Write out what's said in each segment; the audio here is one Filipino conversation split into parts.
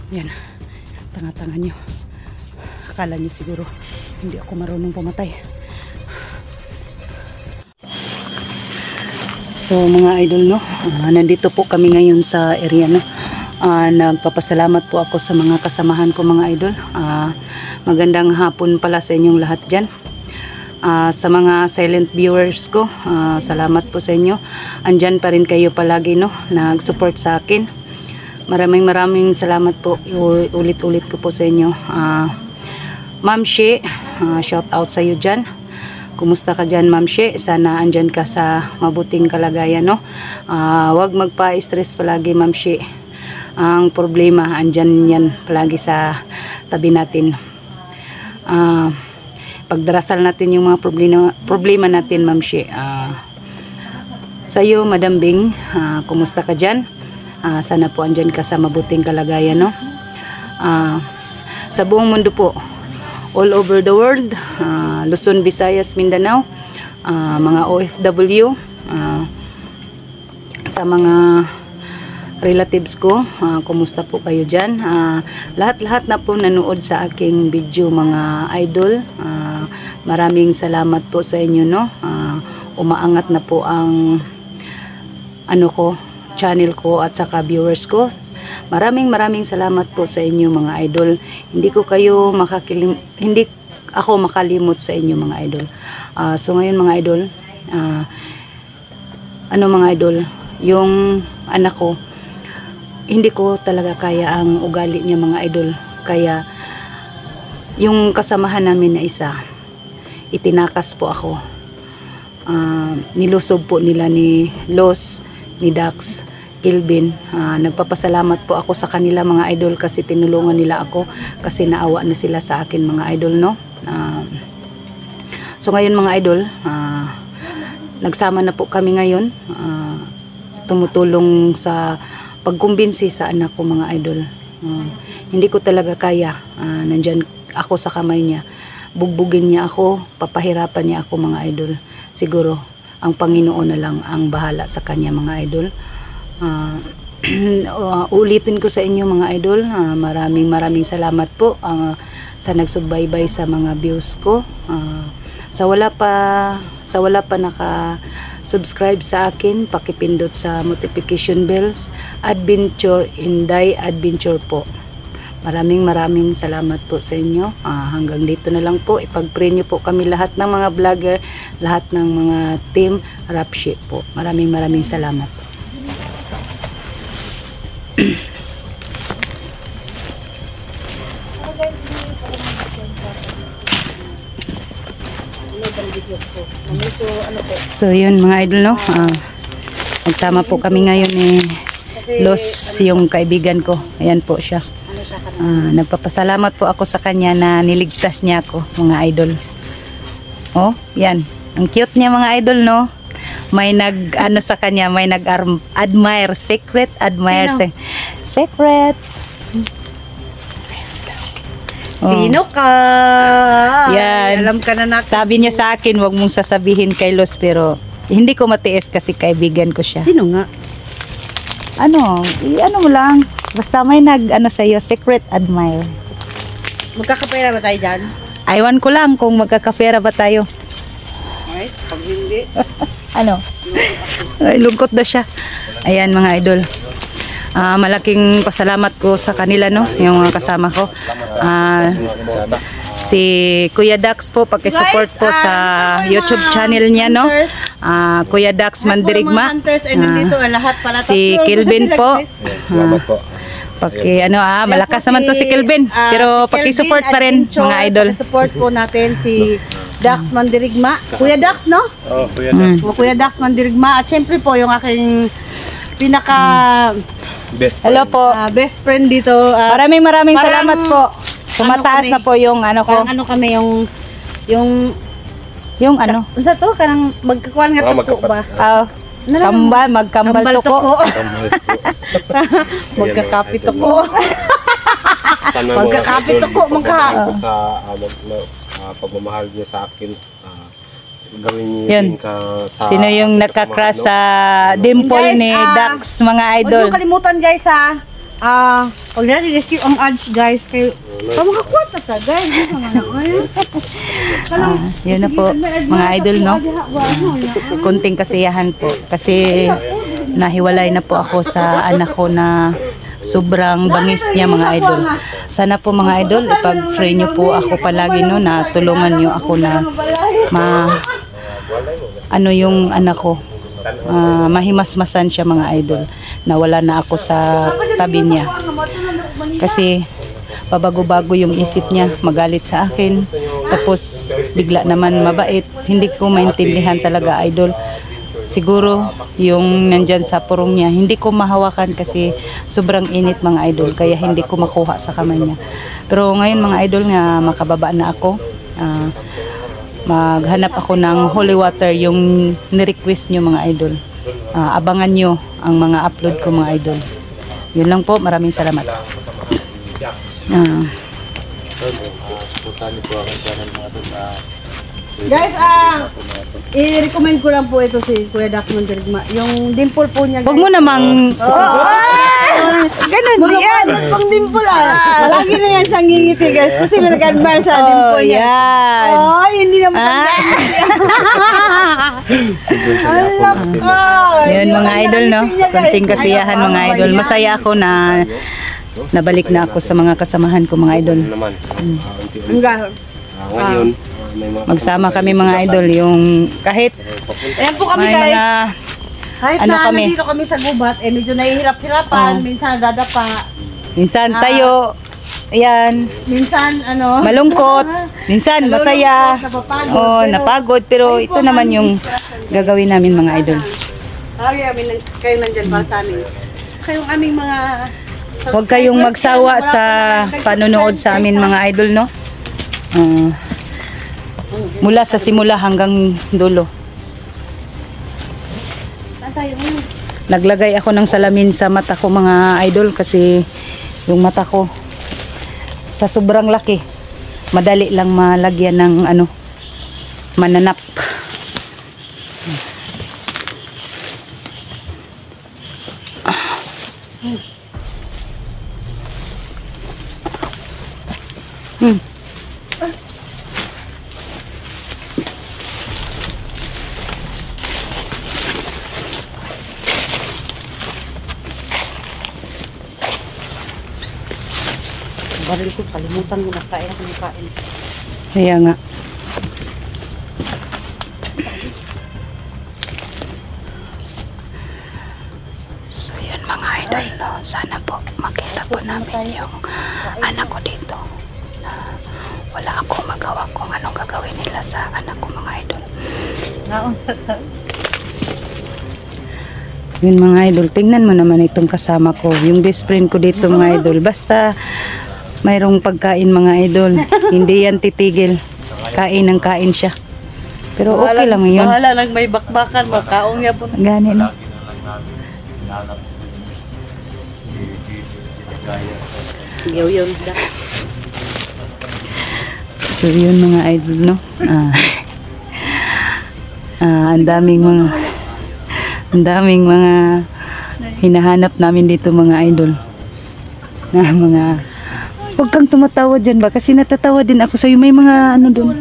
Yan, tanga-tanga nyo. Akala nyo siguro hindi ako marunong pumatay. So mga idol, no, nandito po kami ngayon sa area, no. Nagpapasalamat po ako sa mga kasamahan ko, mga idol. Magandang hapon pala sa inyong lahat dyan. Sa mga silent viewers ko, salamat po sa inyo. Andyan pa rin kayo palagi, no, nag-support sa akin. Maraming salamat po. Ulit-ulit ko po sa inyo. Ma'am She, shout out sa iyo dyan. Kumusta ka dyan, Ma'am She? Sana andyan ka sa mabuting kalagayan, no? Wag magpa-stress palagi, Ma'am She. Ang problema, andyan yan palagi sa tabi natin. Pagdarasal natin yung mga problema natin, Ma'am She. Sa iyo, Madam Bing, kumusta ka dyan? Sana po andyan ka sa mabuting kalagayan, no? Sa buong mundo po, all over the world, Luzon, Visayas, Mindanao, mga OFW, sa mga relatives ko, kumusta po kayo dyan? Lahat-lahat na po nanood sa aking video, mga idol, maraming salamat po sa inyo, no? Umaangat na po ang channel ko at saka viewers ko. Maraming salamat po sa inyo, mga idol. Hindi ako makalimot sa inyo, mga idol. So ngayon, mga idol, mga idol, yung anak ko, hindi ko talaga kaya ang ugali niya, mga idol. Kaya yung kasamahan namin na isa, itinakas po ako. Nilusob po nila ni Los, ni Dax, Kelvin. Nagpapasalamat po ako sa kanila, mga idol, kasi tinulungan nila ako, kasi naawa na sila sa akin, mga idol, no? So ngayon, mga idol, nagsama na po kami ngayon, tumutulong sa pagkumbinsi sa anak ko, mga idol. Hindi ko talaga kaya, nandyan ako sa kamay niya, bugbugin niya ako, papahirapan niya ako, mga idol. Siguro ang Panginoon na lang ang bahala sa kanya, mga idol. Ulitin ko sa inyo, mga idol, maraming salamat po sa nagsubaybay sa mga views ko. Sa wala pa naka-subscribe sa akin, pakipindot sa notification bells. Adventure Inday Adventure po. Maraming salamat po sa inyo. Hanggang dito na lang po. Ipag-pray niyo po kami, lahat ng mga vlogger, lahat ng mga team Rapshi po. Maraming salamat. So yun, mga idol, no? Nagsama po kami ngayon ni Los, yung kaibigan ko. Ayan po siya. Nagpapasalamat po ako sa kanya na niligtas niya ako, mga idol. Oh, yan. Ang cute niya, mga idol, no? May sa kanya, may nag-admire, secret admire. Secret. Sino ka? Yan. Alam ka na natin. Sabi niya sa akin, wag mong sasabihin kay Los, pero hindi ko matiis kasi kaibigan ko siya. Sino nga? Ano mo lang. Basta may sa'yo, secret admire. Magkakapera ba tayo dyan? Aywan ko lang kung magkakapera ba tayo. Ay, pag hindi. Ay, lungkot daw siya. Ayan, mga idol. Malaking pasalamat ko sa kanila, no? Yung mga kasama ko. Si Kuya Dax po, pakisupport po sa YouTube channel niya, no? Kuya Dax Mandirigma. Si Kelvin po. Salamat po. Malakas naman to si Kelvin. Pero pakisupport pa rin, mga idol. Support po natin si Dax Mandirigma. Kuya Dax, no? Oh, Kuya Dax. Kuya Dax Mandirigma. At syempre po, yung aking best friend. Hello po. Best friend dito. Maraming salamat po. Tumataas na po yung ko. Parang kami yung Yung ano? Unsa to kanang magkakuan nga tuko ba? Kambal, magkambal Kambal tuko. Magkakapit tuko. Magkakapit tuko mangka. Sa pagmamahal niyo sa akin, gawin niyo Yun. din ka sa Sino yung nakakrush sa dimple Guys, ni Dax, mga Huwag idol? niyo kalimutan guys ha. Huwag natin i-skip ang ads guys. Kayo, makakuha ta guys. Yun na po, mga idol, no? Kunting kasiyahan po. Kasi nahiwalay na po ako sa anak ko na sobrang bangis niya, mga idol. Sana po, mga idol, ipag-pray niyo po ako palagi, no, na tulungan niyo ako na ano yung anak ko, mahimasmasan siya, mga idol, na wala na ako sa tabi niya. Kasi pabago-bago yung isip niya, magalit sa akin, tapos bigla naman mabait. Hindi ko maintindihan talaga, idol. Siguro yung nandyan sa purong niya, hindi ko mahawakan kasi sobrang init, mga idol, kaya hindi ko makuha sa kamay niya. Pero ngayon, mga idol, nga makababa na ako, maghanap ako ng holy water, yung ni-request nyo, mga idol. Abangan nyo ang mga upload ko, mga idol. Yun lang po, maraming salamat. Guys, i-recommend ko lang po ito si Kuya Dax Mandirigma. Yung dimple po niya. Huwag mo namang... Ganun, yan. Pang dimple lagi na yan siyang ngingiti guys. Kasi may nag-admire sa dimple niya. Yan. Ay, hindi naman Yun, mga idol, no? Konting kasiyahan, mga idol. Masaya ako na nabalik na ako sa mga kasamahan ko, mga idol. naman. Ngayon, May mga Magsama kami, mga idol, yung kahit ayan po kami may guys. mga Kahit ano na kami? nandito kami sa gubat, medyo nahihirap-hirapan, minsan dadapa, minsan tayo, ayan, minsan malungkot, minsan masaya, napapagod, oh, pero napagod, pero ito naman yung gagawin namin, mga idol. lagi kayo nandyan para sa amin. Kayong aming mga Huwag kayong magsawa sa panonood sa amin, mga idol, no? Mula sa simula hanggang dulo. Naglagay ako ng salamin sa mata ko, mga idol, kasi yung mata ko sa sobrang laki, madali lang malagyan ng mananap. baril ko, kalimutan ko na kain ng kain. Kaya nga. So yun, mga idol, no? Sana po makita po namin yung anak ko dito. Na wala akong magawa kung anong gagawin nila sa anak ko, mga idol. Yun, mga idol, tingnan mo naman itong kasama ko, yung best friend ko dito, mga idol. Basta mayroong pagkain, mga idol, hindi yan titigil, kain ng kain siya. Pero okay lang yun. Bahala lang may bakbakan, makaong niya po. Gani, no? Yun. So yun, mga idol, no? Ang daming mga hinahanap namin dito, mga idol. Na mga, huwag kang tumatawa dyan ba? Kasi natatawa din ako sa'yo. May mga doon.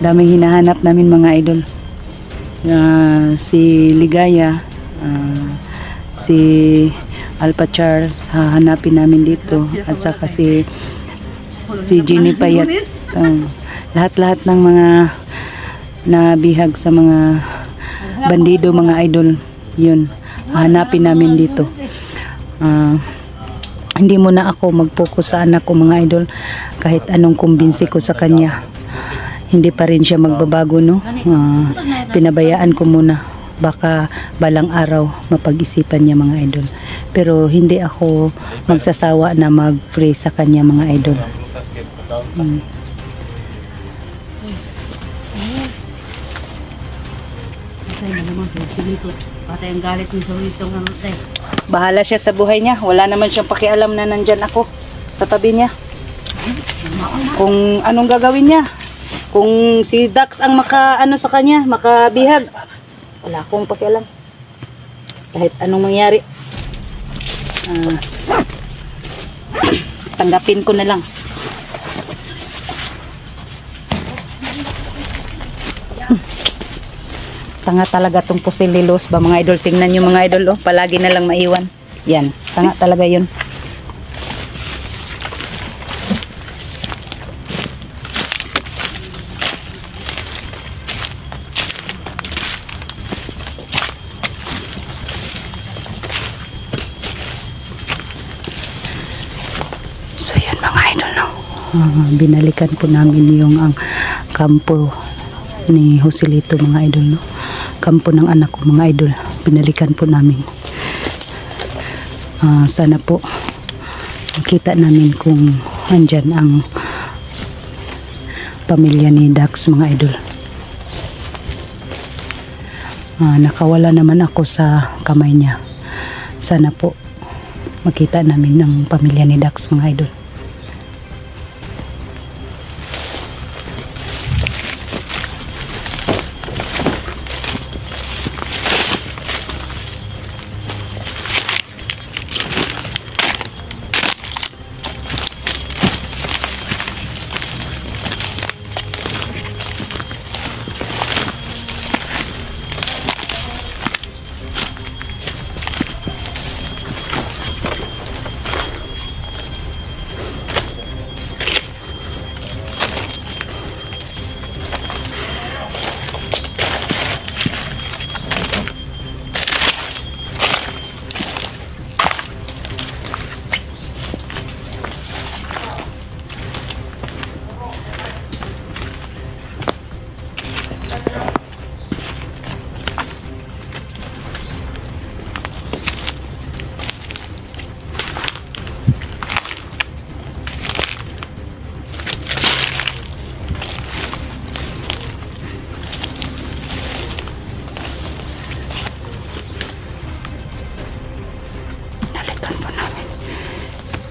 Daming hinahanap namin, mga idol. Si Ligaya, si Alpha Charles, hahanapin namin dito. At saka si Jenny Payat. Lahat-lahat ng mga nabihag sa mga bandido, mga idol, yun, hahanapin namin dito. Hindi muna ako mag-focus sa anak ko, mga idol. Kahit anong kumbinsi ko sa kanya, hindi pa rin siya magbabago, no? Pinabayaan ko muna, baka balang araw mapag-isipan niya, mga idol. Pero hindi ako magsasawa na mag-pray sa kanya, mga idol. Patay na naman sa Solito. Patay ang galit ni Solito ng matay. Bahala siya sa buhay niya. Wala naman siyang pakialam na nandyan ako sa tabi niya. Kung anong gagawin niya. Kung si Dax ang makaano sa kanya, makabihag. Wala akong pakialam. Kahit anong mangyari. Tanggapin ko na lang. Tanga talaga tong pusililos ba mga idol. Tingnan nyo mga idol, oh. Palagi na lang maiwan. Yan, tanga talaga yun. So yun mga idol, no. Binalikan po namin yung ang kampo ni Joselito mga idol, no. Kampo ng anak ko mga idol, binalikan po namin. Sana po makita namin kung andyan ang pamilya ni Dax mga idol. Nakawala naman ako sa kamay niya. Sana po makita namin ang pamilya ni Dax mga idol.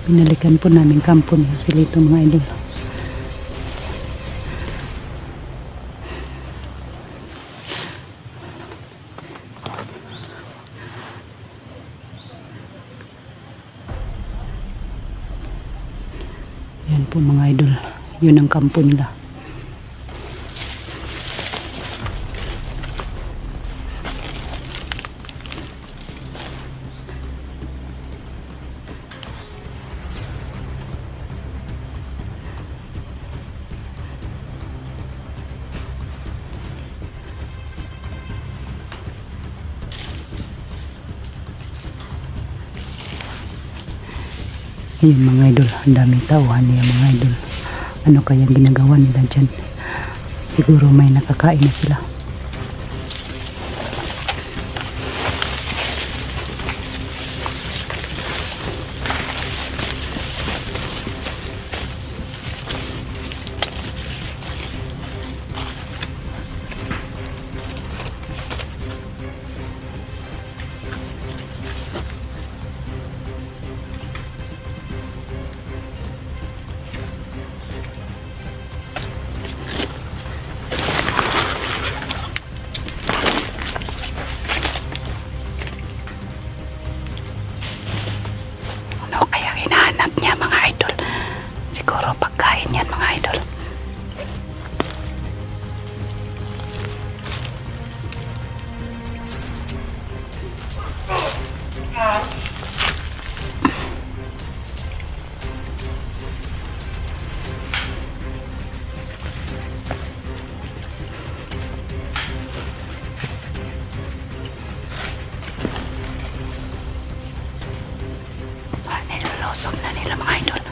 Binalikan po namin kampo ni Joselito mga idol. Yan po mga idol. Yun ang kampo nila. Ayun mga idol, ang daming tauhan niya mga idol. Ano kayang ginagawa nila dyan? Siguro may nakakain na sila. Siguro pagkain yan mga idol. Nilulusog na nila mga idol.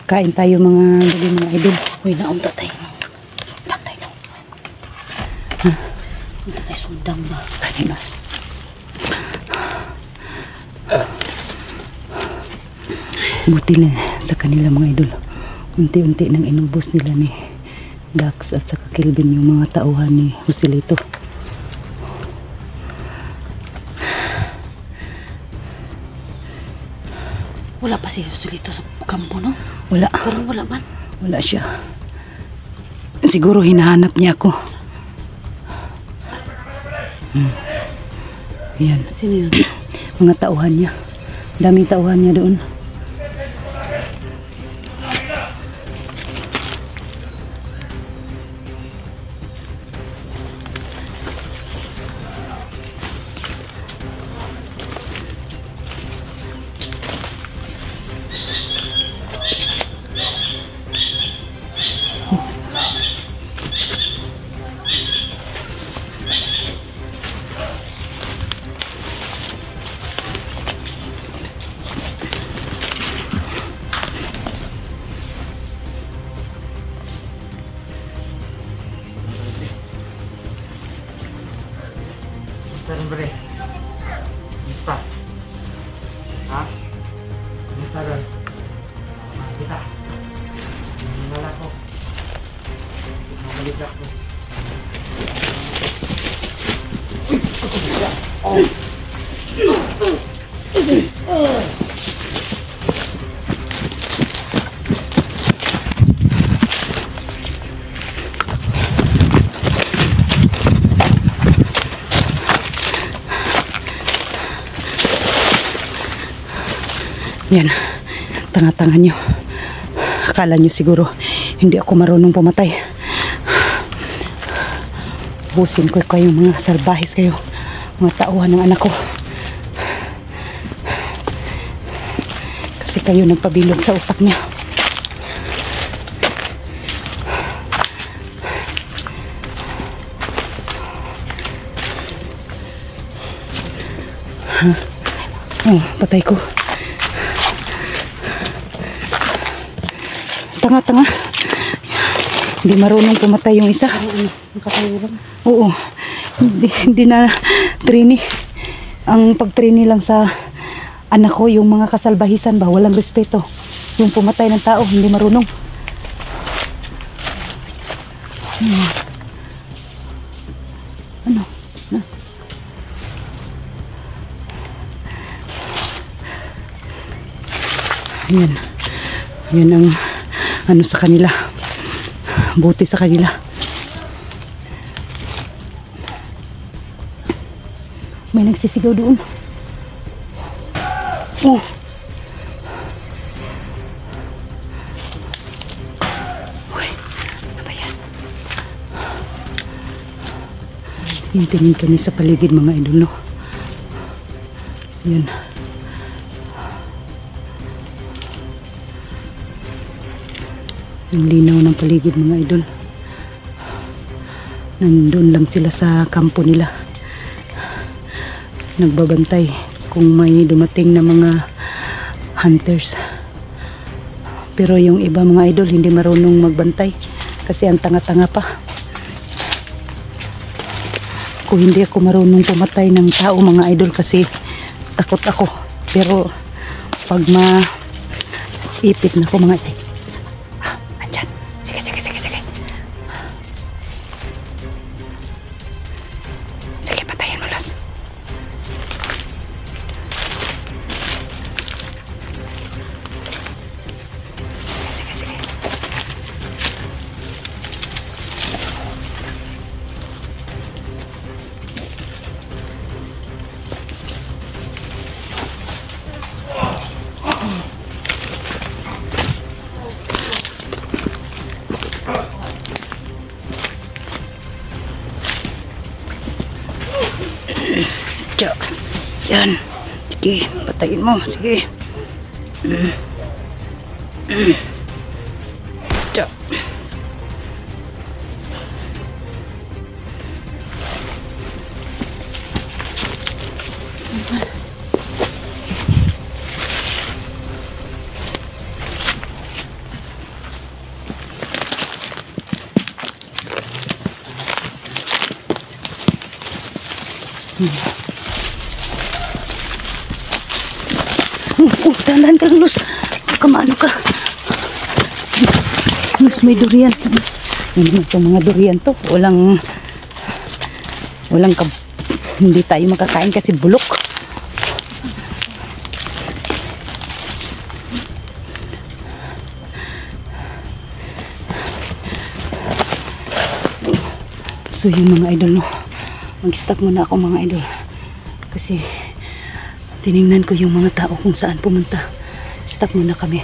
Kain tayo mga idol. Uy, naunta tayo. Sundang tayo. Ha? Unta tayo sundang ba? Kanina. Buti na sa kanila mga idol. Unti-unti nang inubos nila ni Dax at saka Kelvin yung mga tauhan ni Joselito. Wala pa si Joselito sa kampo, no? Wala. Pero wala man. Wala siya. Siguro hinahanap niya ako. Yan. Sino yun? Mga tauhan niya. Daming tauhan niya doon. Bre. Kita. Ha? Kita ron. Kita. Nalala ko. Mabalik ako. Yan, tanga-tanga nyo. Akala nyo siguro hindi ako marunong pumatay. Busin ko kayong mga salbahis kayo, mga tauhan ng anak ko. Kasi kayo nagpabilog sa utak niya. Oh, patay ko. Tanga-tanga. Hindi marunong pumatay yung isa. Oo. Hindi na trini. Ang pagtrini lang sa anak ko, yung mga kasalbahisan ba, walang respeto. Yung pumatay ng tao, hindi marunong. Ano? Na? Yan. Yan ang ano sa kanila. Buti sa kanila. May nagsisigaw doon. Oh. Uy, ano ba yan? Yung tingin kami sa paligid mga idol, no? Yan. Yung linaw ng paligid mga idol. Nandun lang sila sa kampo nila. Nagbabantay kung may dumating na mga hunters. Pero yung iba mga idol hindi marunong magbantay kasi ang tanga-tanga pa. Kung hindi ako marunong pumatay ng tao mga idol kasi takot ako. Pero pag maipit na ako mga idol. Tiyo. Yan. Sige, patayin mo. Sige. Tiyo. Dahan ka lang, Luz. Kamano ka. Luz, may durian. Hindi mo itong mga durian to. Hindi tayo makakain kasi bulok. So yung mga idol, no, mag-stop muna ako mga idol kasi tiningnan ko yung mga tao kung saan pumunta. Stop muna kami.